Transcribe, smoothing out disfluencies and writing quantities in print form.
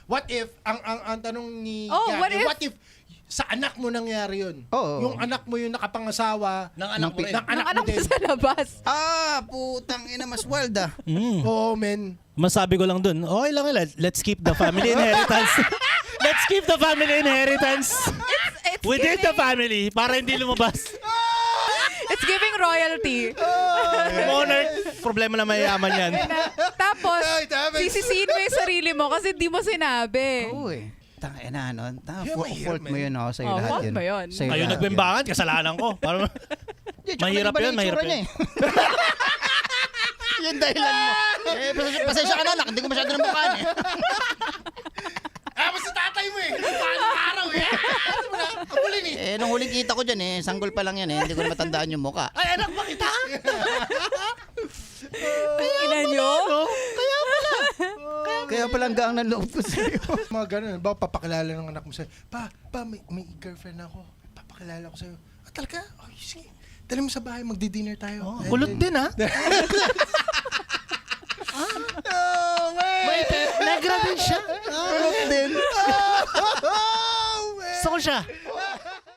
what if, ang tanong ni Oh, Gabby, what what if sa anak mo nangyari yun? Oo. Yung anak mo yung nakapangasawa Ng anak mo rin. ng anak mo Anak mo din. sa labas. Putang ina, mas wild ah. Oo, men. Masabi ko lang dun, okay lang, let's keep the family inheritance. Let's keep the family inheritance It's within the family para hindi lumabas. It's giving royalty. Monarch, problema na mayayaman yan. Tapos, Ay, tama. sisisiin mo yung sarili mo kasi di mo sinabi. Oo eh. Tangin na, no? Yeah, mahirap, Fault mo man. yun, ako sa'yo Oh, lahat fault yun. mo yun. Sa'yo Ayun, lahat nagbimbangan, kasalanan ko. Parang, Tsaka mahirap iba na yun, yung mahirap itsura yun. niya eh. Yung dahilan mo. Pasensya ka na, anak. Hindi ko masyado ng mukhaan eh. Basta tatay mo eh. Paano araw eh. Ang huli ni. Nung huling kita ko dyan sanggol pa lang yan eh. Hindi ko na matandaan yung mukha. Ay, anak ba kita? Ina nyo? Kaya pala hanggang ng loob ko sa'yo. Mga ganun. Ba, papakilala ng anak mo sa'yo. Pa, may girlfriend ako. Papakilala ko sa'yo. Talaga? Ay, sige. Dali mo sa bahay, magdi-dinner tayo. kulot din ha. May negra din siya. Kulot din. Gusto ko siya.